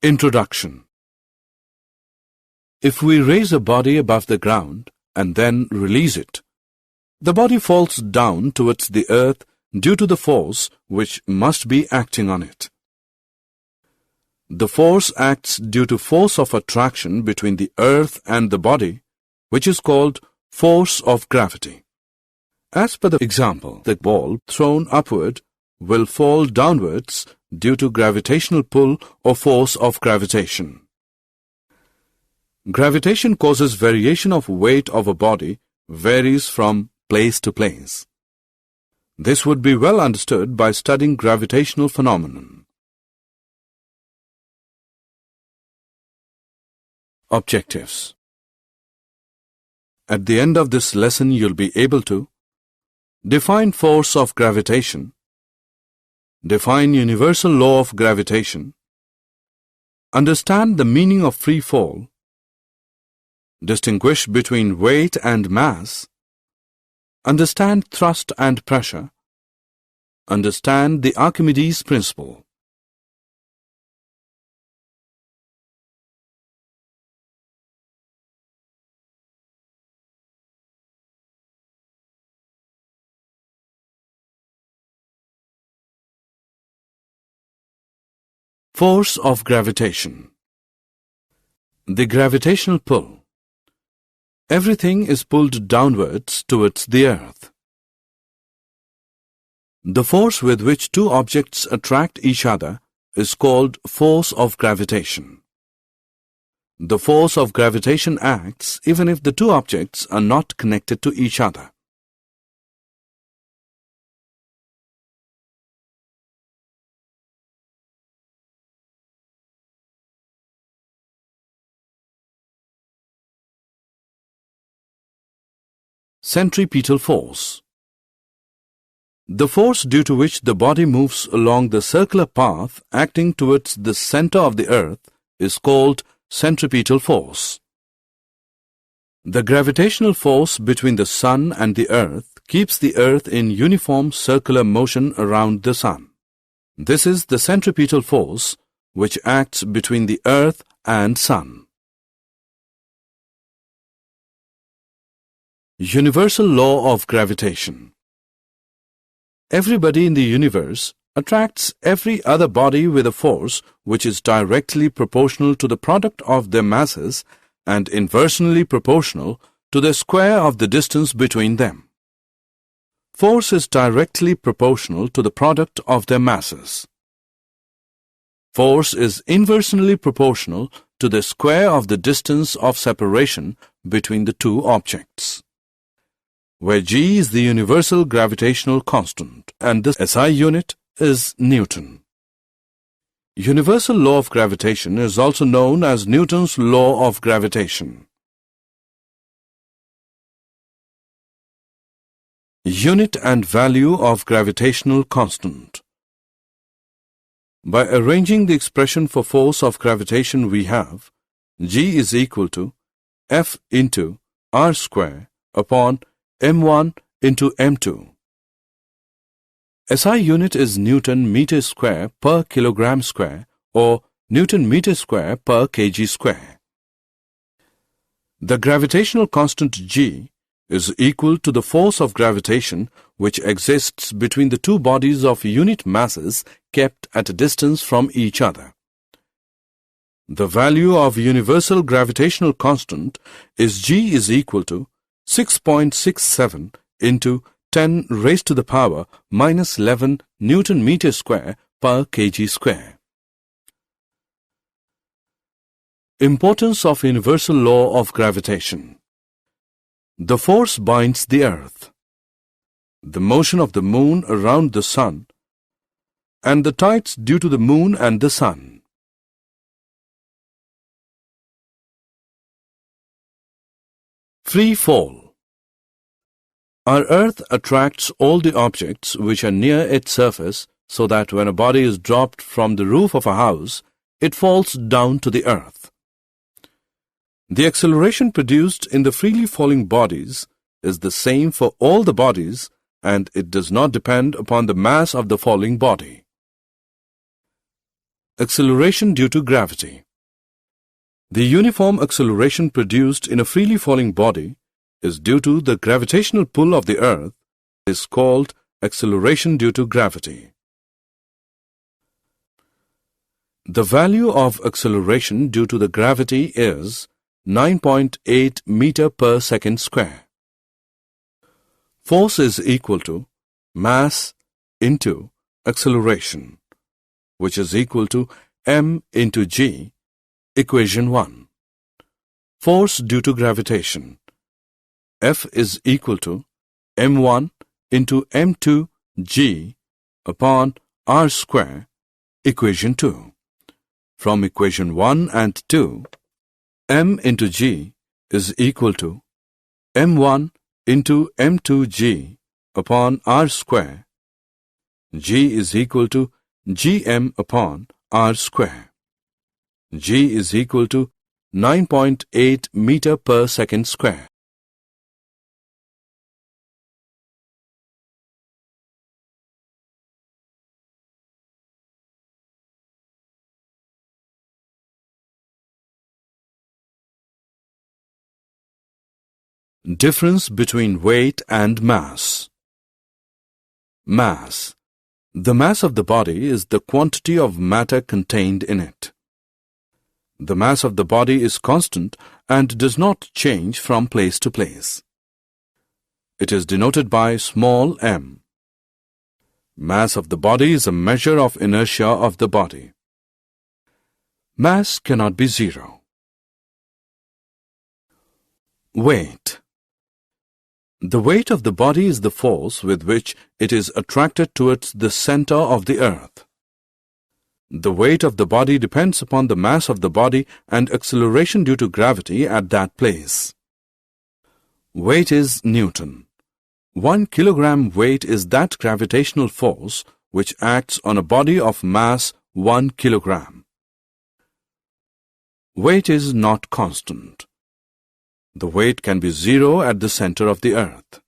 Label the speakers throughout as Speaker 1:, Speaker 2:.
Speaker 1: Introduction. If we raise a body above the ground and then release it, the body falls down towards the earth due to the force which must be acting on it. The force acts due to force of attraction between the earth and the body, which is called force of gravity. As per the example, the ball thrown upward will fall downwards due to gravitational pull or force of gravitation. Gravitation causes variation of weight of a body varies from place to place. This would be well understood by studying gravitational phenomenon. Objectives. At the end of this lesson, you'll be able to define force of gravitation, define universal law of gravitation, understand the meaning of free fall, distinguish between weight and mass, understand thrust and pressure, understand the Archimedes Principle. Force of gravitation. The gravitational pull. Everything is pulled downwards towards the earth. The force with which two objects attract each other is called force of gravitation. The force of gravitation acts even if the two objects are not connected to each other. Centripetal force. The force due to which the body moves along the circular path acting towards the center of the earth is called centripetal force. The gravitational force between the sun and the earth keeps the earth in uniform circular motion around the sun. This is the centripetal force which acts between the earth and sun. Universal law of gravitation. Everybody in the universe attracts every other body with a force which is directly proportional to the product of their masses and inversely proportional to the square of the distance between them. Force is directly proportional to the product of their masses. Force is inversely proportional to the square of the distance of separation between the two objects, where G is the universal gravitational constant and the SI unit is Newton. Universal law of gravitation is also known as Newton's law of gravitation. Unit and value of gravitational constant. By arranging the expression for force of gravitation, we have G is equal to F into R square upon M1 into M2. SI unit is Newton meter square per kilogram square or Newton meter square per kg square. The gravitational constant G is equal to the force of gravitation which exists between the two bodies of unit masses kept at a distance from each other. The value of universal gravitational constant is G is equal to 6.67 into 10 raised to the power minus 11 Newton meter square per kg square. Importance of universal law of gravitation. The force binds the earth, the motion of the moon around the sun, and the tides due to the moon and the sun. Free fall. Our earth attracts all the objects which are near its surface so that when a body is dropped from the roof of a house, it falls down to the earth. The acceleration produced in the freely falling bodies is the same for all the bodies and it does not depend upon the mass of the falling body. Acceleration due to gravity. The uniform acceleration produced in a freely falling body is due to the gravitational pull of the Earth. It is called acceleration due to gravity. The value of acceleration due to the gravity is 9.8 meter per second square. Force is equal to mass into acceleration, which is equal to m into g, equation 1. Force due to gravitation. F is equal to m1 into m2 g upon r square, equation 2. From equation 1 and 2, m into g is equal to m1 into m2 g upon r square. G is equal to gm upon r square. G is equal to 9.8 meter per second square. Difference between weight and mass. Mass. The mass of the body is the quantity of matter contained in it. The mass of the body is constant and does not change from place to place. It is denoted by small m. Mass of the body is a measure of inertia of the body. Mass cannot be zero. Weight. The weight of the body is the force with which it is attracted towards the center of the earth. The weight of the body depends upon the mass of the body and acceleration due to gravity at that place. Weight is Newton. 1 kilogram weight is that gravitational force which acts on a body of mass 1 kilogram. Weight is not constant. The weight can be zero at the center of the earth.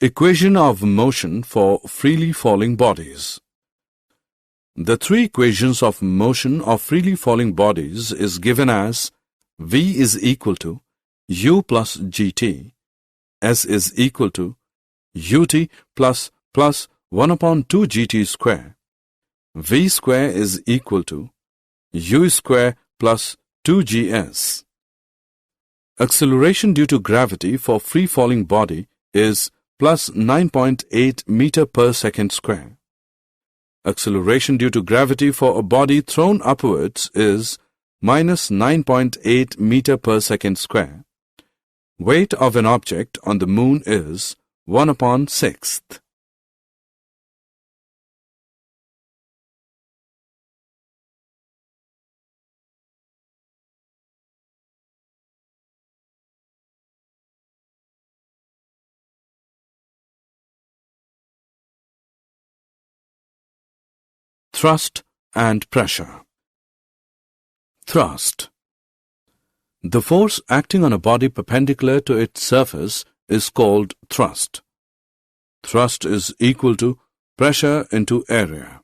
Speaker 1: Equation of motion for freely falling bodies. The three equations of motion of freely falling bodies is given as V is equal to U plus GT, S is equal to UT plus 1 upon 2 GT square, V square is equal to U square plus 2GS. Acceleration due to gravity for free falling body is plus 9.8 meter per second square. Acceleration due to gravity for a body thrown upwards is minus 9.8 meter per second square. Weight of an object on the moon is 1 upon 6th. Thrust and pressure. Thrust. The force acting on a body perpendicular to its surface is called thrust. Thrust is equal to pressure into area.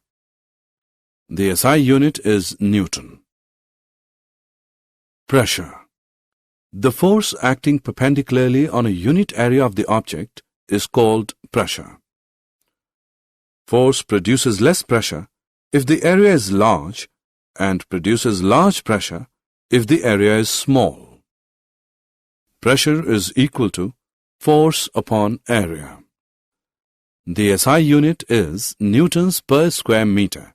Speaker 1: The SI unit is Newton. Pressure. The force acting perpendicularly on a unit area of the object is called pressure. Force produces less pressure if the area is large and produces large pressure if the area is small. Pressure is equal to force upon area. The SI unit is newtons per square meter.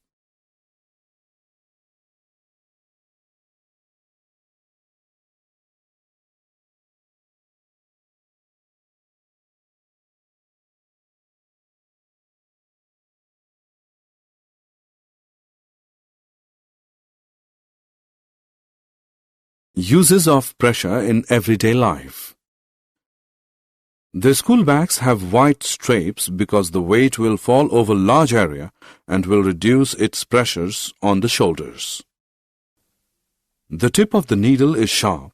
Speaker 1: Uses of pressure in everyday life. The school bags have white stripes because the weight will fall over large area and will reduce its pressures on the shoulders. The tip of the needle is sharp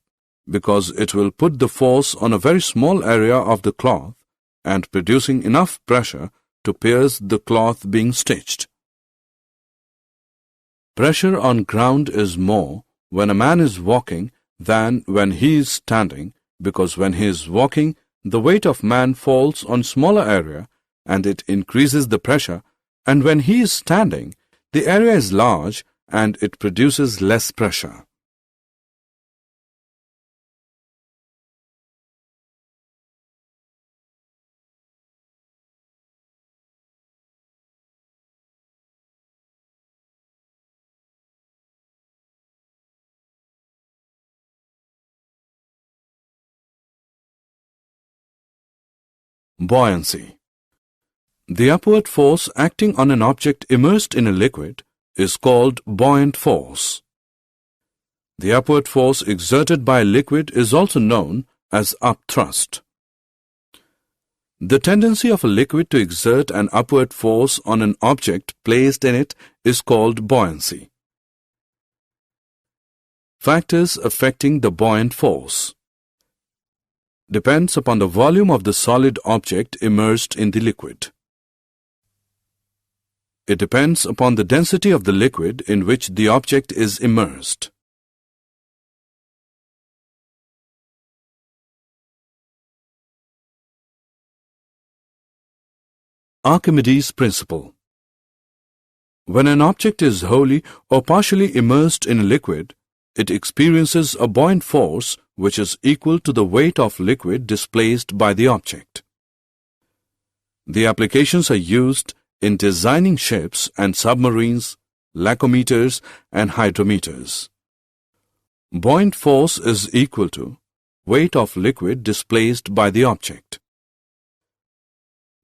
Speaker 1: because it will put the force on a very small area of the cloth and producing enough pressure to pierce the cloth being stitched. Pressure on ground is more when a man is walking than when he is standing, because when he is walking, the weight of man falls on smaller area and it increases the pressure, and when he is standing, the area is large and it produces less pressure. Buoyancy. The upward force acting on an object immersed in a liquid is called buoyant force. The upward force exerted by a liquid is also known as upthrust. The tendency of a liquid to exert an upward force on an object placed in it is called buoyancy. Factors affecting the buoyant force depends upon the volume of the solid object immersed in the liquid. It depends upon the density of the liquid in which the object is immersed. Archimedes Principle. When an object is wholly or partially immersed in a liquid, it experiences a buoyant force which is equal to the weight of liquid displaced by the object. The applications are used in designing ships and submarines, lacometers and hydrometers. Buoyant force is equal to weight of liquid displaced by the object.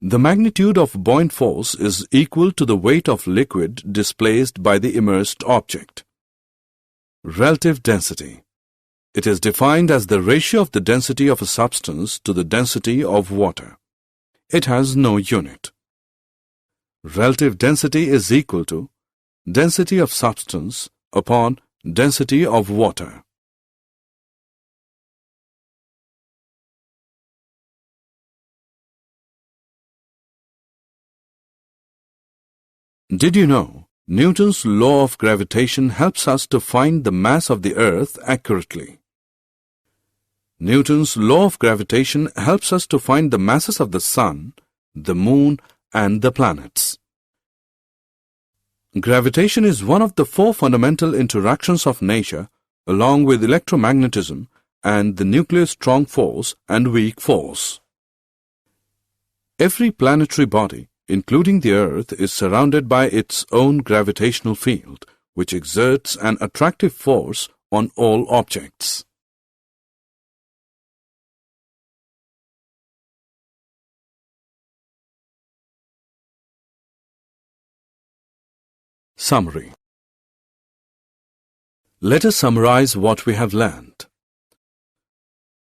Speaker 1: The magnitude of buoyant force is equal to the weight of liquid displaced by the immersed object. Relative density. It is defined as the ratio of the density of a substance to the density of water. It has no unit. Relative density is equal to density of substance upon density of water. Did you know Newton's law of gravitation helps us to find the mass of the Earth accurately? Newton's law of gravitation helps us to find the masses of the Sun, the Moon, and the planets. Gravitation is one of the four fundamental interactions of nature, along with electromagnetism and the nuclear strong force and weak force. Every planetary body, including the Earth, is surrounded by its own gravitational field, which exerts an attractive force on all objects. Summary. Let us summarize what we have learned.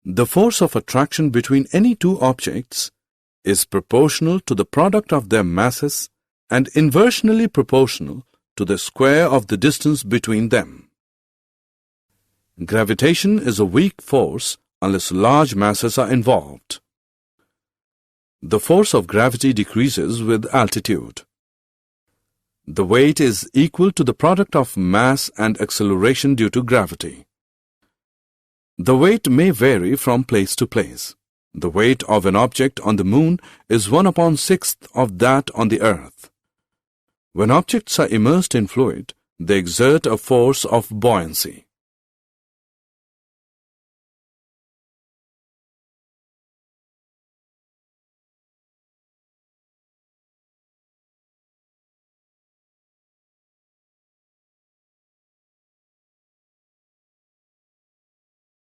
Speaker 1: The force of attraction between any two objects is proportional to the product of their masses and inversely proportional to the square of the distance between them. Gravitation is a weak force unless large masses are involved. The force of gravity decreases with altitude. The weight is equal to the product of mass and acceleration due to gravity. The weight may vary from place to place. The weight of an object on the Moon is 1/6 of that on the Earth. When objects are immersed in fluid, they exert a force of buoyancy.